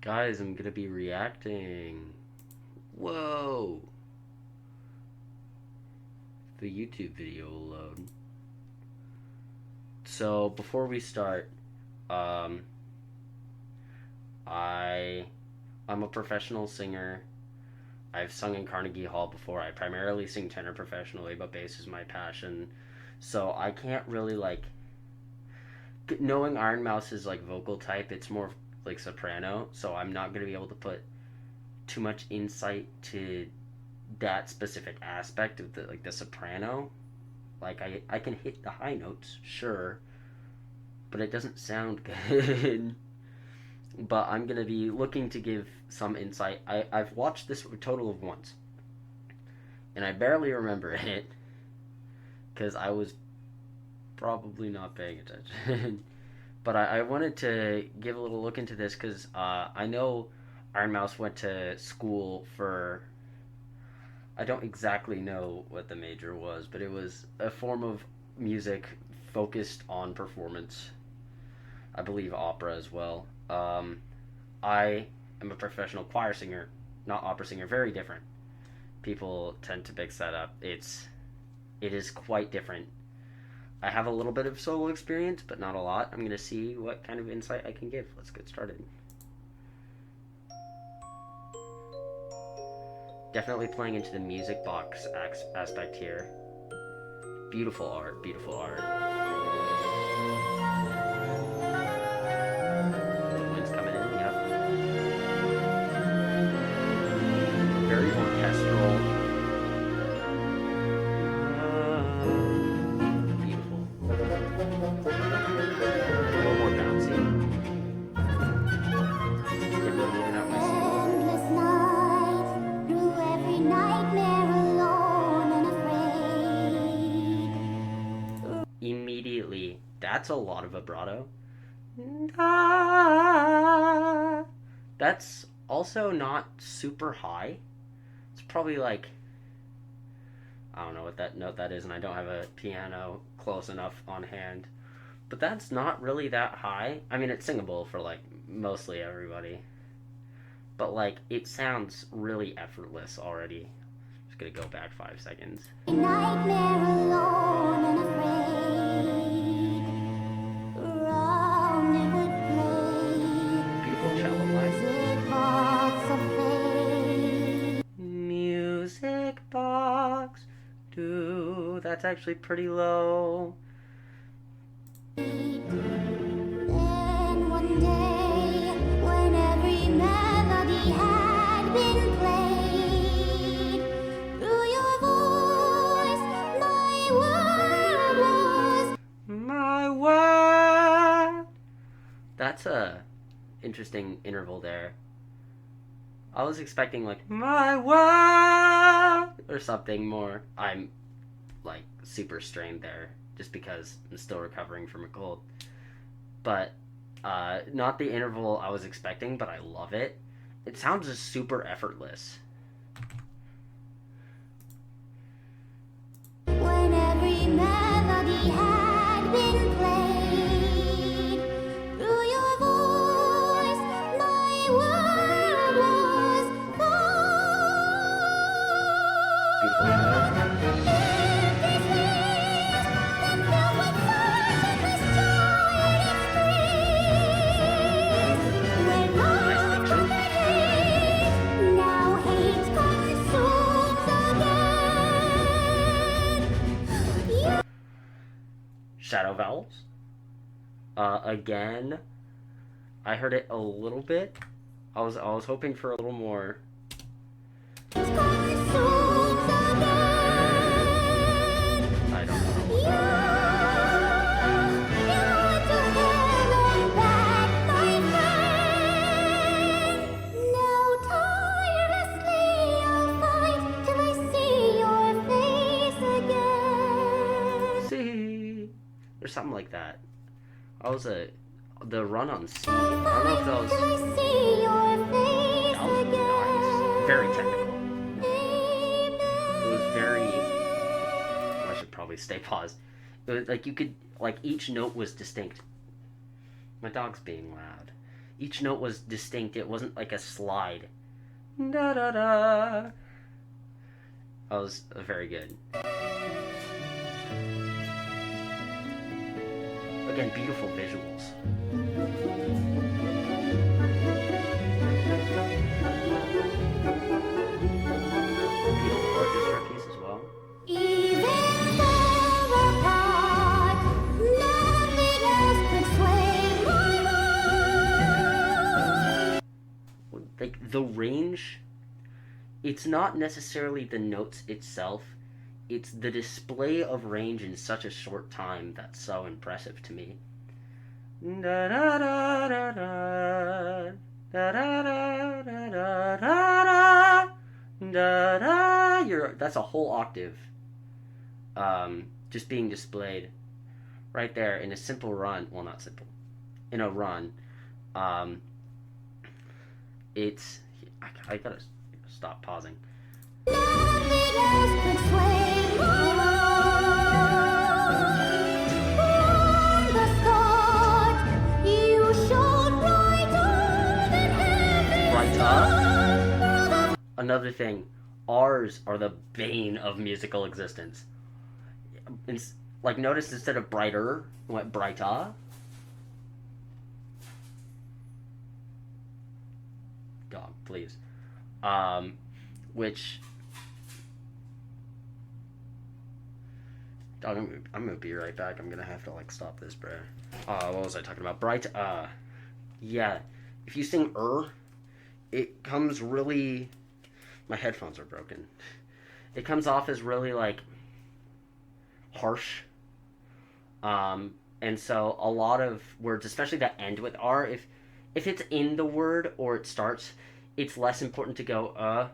Guys, I'm gonna be reacting. Whoa! The YouTube video will load. So before we start, um, I I'm a professional singer. I've sung in Carnegie Hall before. I primarily sing tenor professionally, but bass is my passion. So I can't really knowing Iron Mouse's like vocal type. It's more like soprano, so I'm not gonna be able to put too much insight to that specific aspect of the soprano. Like I can hit the high notes, sure, but it doesn't sound good. But I'm gonna be looking to give some insight. I've watched this a total of once, and I barely remember it because I was probably not paying attention. But I wanted to give a little look into this because I know Iron Mouse went to school for. I don't exactly know what the major was, but it was a form of music focused on performance. I believe opera as well. I am a professional choir singer, not opera singer. Very different. People tend to mix that up. It is quite different. I have a little bit of solo experience, but not a lot. I'm gonna see what kind of insight I can give. Let's get started. Definitely playing into the music box aspect here. Beautiful art, beautiful art. The wind's coming in, yep. Very orchestral. Beautiful. A little more bouncy. Get me moving out my seat. Endless night, through every nightmare alone and afraid. Immediately, that's a lot of vibrato. That's also not super high. It's probably like, I don't know what that note that is, and I don't have a piano close enough on hand. But that's not really that high. I mean, it's singable for like mostly everybody. But like, it sounds really effortless already. Just gonna go back 5 seconds. Nightmare alone and afraid. Around it would Beautiful play cello the line. music box of fate. Music box. Do that's actually pretty low. Then one day, when every melody had been played, through your voice, my world was. My word. That's a interesting interval there. I was expecting like my word or something more. I'm like super strained there just because I'm still recovering from a cold. But not the interval I was expecting, but I love it. It sounds just super effortless. When every melody had been played, through your voice, my world was Beautiful cello. born. Empty space, then filled with endless joy and its grace. When Nice love diction. conquered hate, now hate consumes again. Shadow vowels. Again, I heard it a little bit. I was hoping for a little more. I don't know. C or something like that. I was a the run on C. I don't know if that was nice. Very technical. It was very. I should probably stay paused. It was like you could like each note was distinct. My dog's being loud. Each note was distinct. It wasn't like a slide. Da da da. That was very good. Again, beautiful visuals. Beautiful orchestra piece as well. Even though apart, loneliness could sway my heart. Like the range, it's not necessarily the notes itself, it's the display of range in such a short time that's so impressive to me. Da da da da da da da da da da da da da. That's a whole octave, just being displayed right there in a simple run. Well, not simple, in a run. It's I gotta stop pausing. Loneliness could sway my heart. From the start, you shone brighter than heaven's Brighter? star. Another thing, R's are the bane of musical existence. Like, notice instead of brighter, it went brighter. Dog, please. Which... Dog, I'm gonna be right back. I'm gonna have to, like, stop this, bro. What was I talking about? Yeah. If you sing it comes really... My headphones are broken. It comes off as really, like, harsh. And so a lot of words, especially that end with R, if it's in the word or it starts, it's less important to go,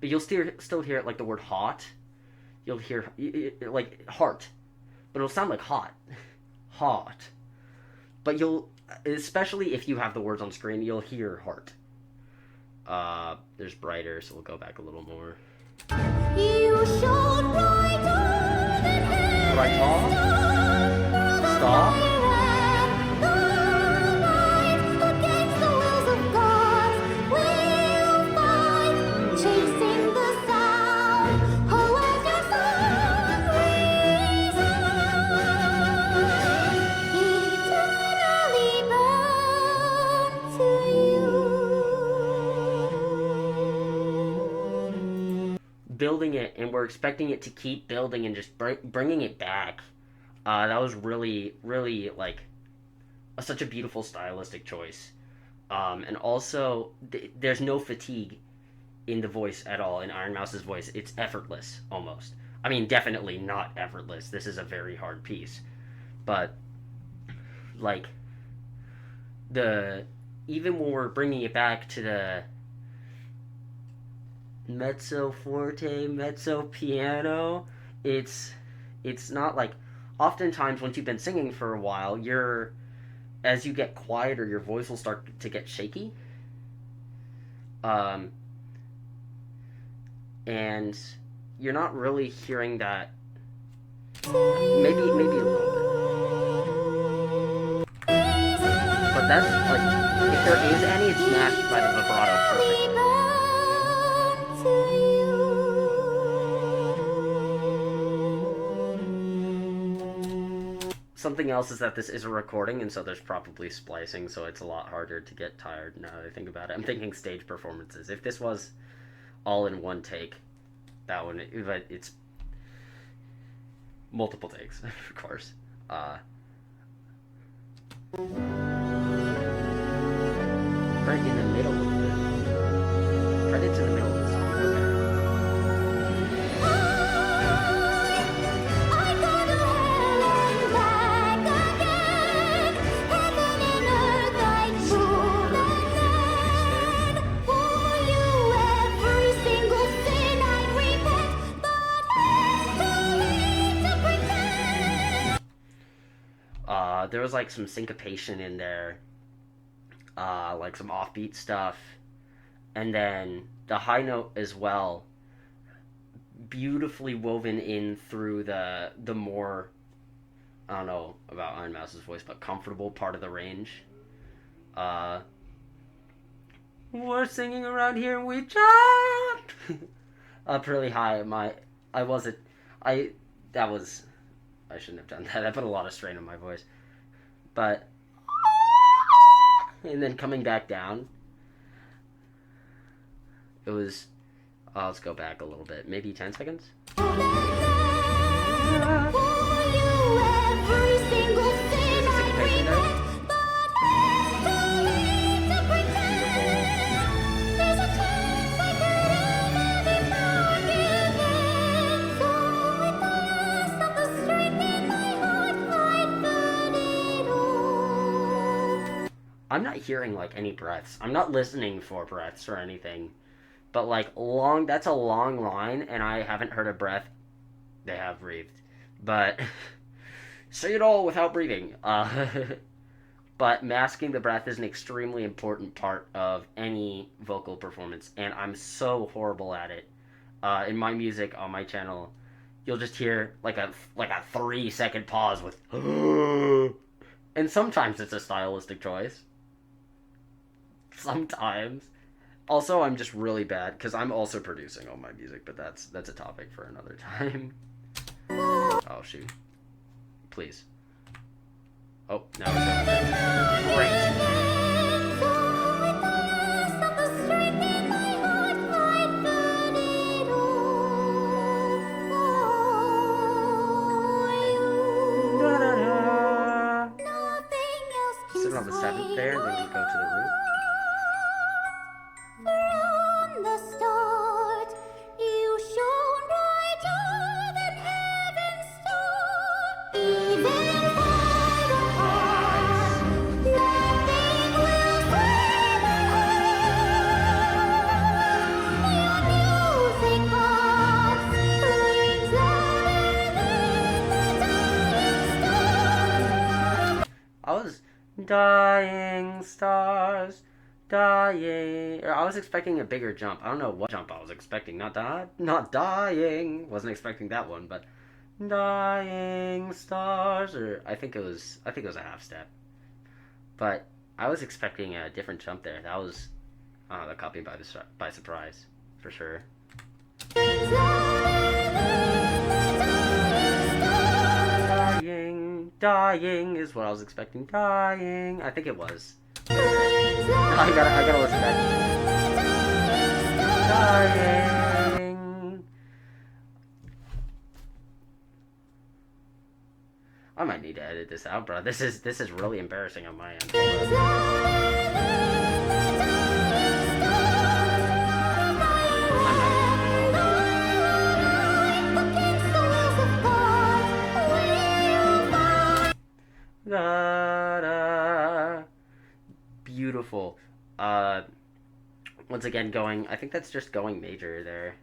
but you'll still hear it like the word hot. You'll hear, like, heart. But it'll sound like hot. Hot. But especially if you have the words on screen, you'll hear heart. There's brighter, so we'll go back a little more. You shone brighter than heaven's Brighter? star. Stop. The light against the wills of God will fight, chasing the sound. Oh, as your song rings eternally bound to you. Building it, and we're expecting it to keep building and just bringing it back. That was really, really, like, such a beautiful stylistic choice. And also, there's no fatigue in the voice at all, in Iron Mouse's voice. It's effortless, almost. I mean, definitely not effortless. This is a very hard piece. But, like, even when we're bringing it back to the mezzo forte, mezzo piano, it's not like, oftentimes once you've been singing for a while, as you get quieter, your voice will start to get shaky. And you're not really hearing that. Maybe a little bit. But that's, like, if there is any, it's matched by the vibrato perfectly. Something else is that this is a recording, and so there's probably splicing, so it's a lot harder to get tired now that I think about it. I'm thinking stage performances. If this was all in one take, that one, but it's multiple takes, of course. Right in the middle of the credits in the middle of the song. Okay. There was like some syncopation in there, like some offbeat stuff, and then the high note as well, beautifully woven in through the more, I don't know about Iron Mouse's voice, but comfortable part of the range. We're singing around here and we jumped up really high. I wasn't. I that was. I shouldn't have done that. I put a lot of strain on my voice, but and then coming back down. It was. Let's go back a little bit. Maybe 10 seconds. I'm not hearing like any breaths. I'm not listening for breaths or anything. But like that's a long line, and I haven't heard a breath. They have breathed, but say it all without breathing. But masking the breath is an extremely important part of any vocal performance, and I'm so horrible at it. In my music on my channel, you'll just hear like a 3-second pause with, and sometimes it's a stylistic choice. Sometimes. Also, I'm just really bad because I'm also producing all my music, but that's a topic for another time. Oh shoot! Please. Oh, now it's going. Great. Sitting on the 7th there, and then you go to the root. From the start, you shone brighter than heaven's star. Even far apart, nothing will swim apart. Your music box rings louder than the dying stars. I was dying stars. Dying. I was expecting a bigger jump. I don't know what jump I was expecting. Not dying. Wasn't expecting that one, but dying stars. Or I think it was a half step. But I was expecting a different jump there. That was that caught me by surprise for sure. Dying is what I was expecting. Dying. I think it was. I gotta listen back. Dying. I might need to edit this out, bro. This is really embarrassing on my end. Beautiful. Once again going, I think that's just going major there.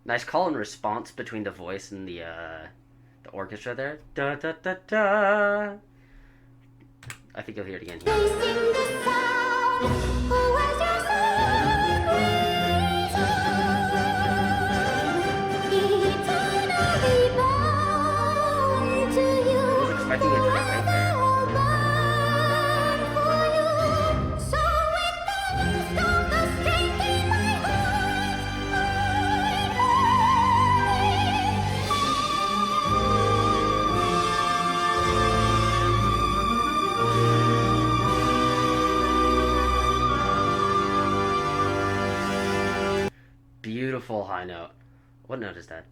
Nice call and response between the voice and the orchestra there. Da da da da. I think you'll hear it again here. I think it's right there. Beautiful high note. What note is that?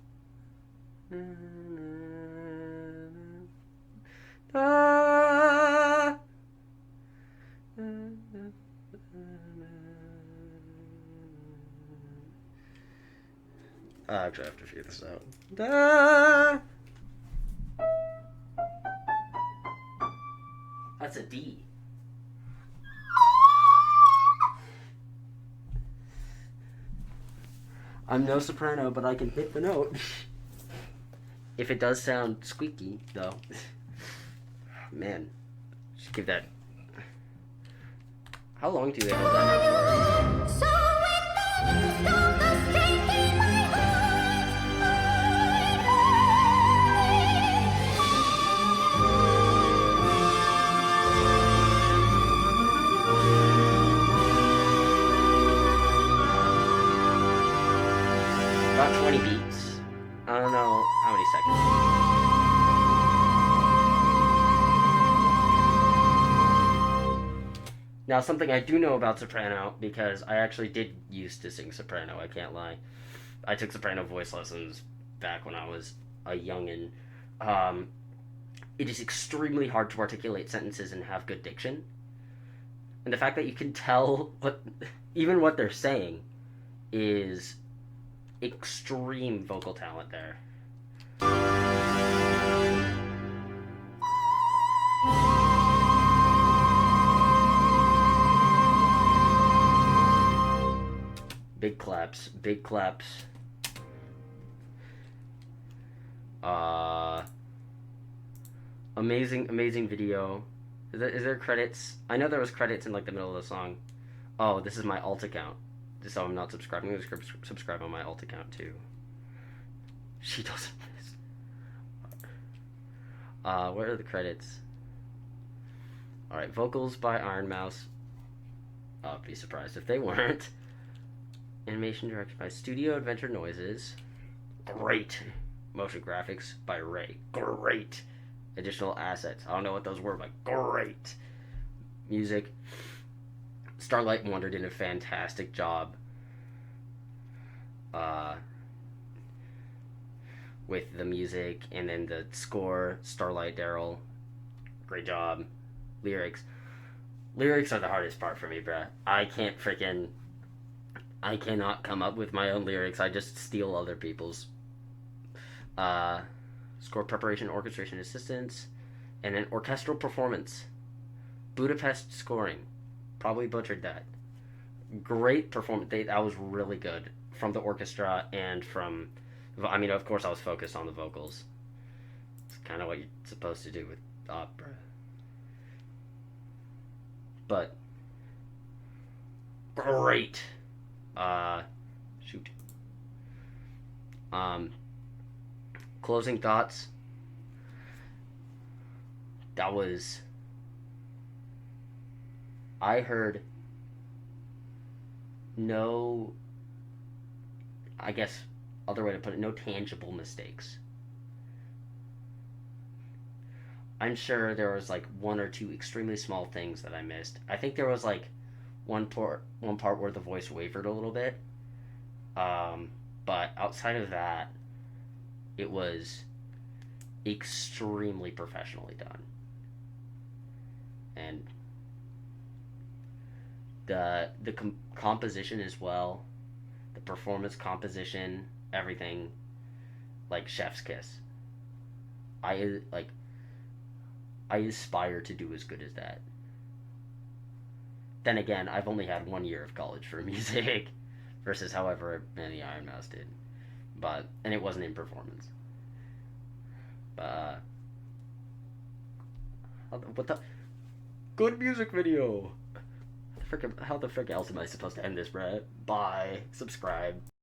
I actually have to figure this out. That's a D. I'm no soprano, but I can hit the note. If it does sound squeaky, though. Man, just give that. How long do they hold that note for? Now, something I do know about soprano, because I actually did used to sing soprano, I can't lie. I took soprano voice lessons back when I was a youngin'. Um, it is extremely hard to articulate sentences and have good diction. And the fact that you can tell even what they're saying, is extreme vocal talent there. Big claps, big claps. Uh, amazing video. Is there credits? I know there was credits in like the middle of the song. Oh, this is my alt account. So I'm not subscribing. I'm gonna subscribe on my alt account too. She doesn't miss. Where are the credits? Alright, vocals by Iron Mouse. I'd be surprised if they weren't. Animation directed by Studio Adventure Noises. Great. Motion graphics by Ray. Great. Additional assets. I don't know what those were, but great. Music. Starlight Wonder did a fantastic job with the music, and then the score. Starlight Daryl, great job. Lyrics are the hardest part for me, bruh. I cannot come up with my own lyrics. I just steal other people's. Score preparation, orchestration assistance, and an orchestral performance. Budapest scoring. Probably butchered that. Great performance. That was really good from the orchestra and from. I mean, of course, I was focused on the vocals. It's kind of what you're supposed to do with opera. But great. Shoot. Closing thoughts. That was. I heard no. I guess other way to put it, no tangible mistakes. I'm sure there was like one or two extremely small things that I missed. I think there was like one part where the voice wavered a little bit. But outside of that, it was extremely professionally done. And the composition as well, the performance composition, everything, like chef's kiss. I like I aspire to do as good as that. Then again, I've only had 1 year of college for music versus however many Iron Mouse did. But and it wasn't in performance. But what the good music video? How the frick else am I supposed to end this, bruh? Bye. Subscribe.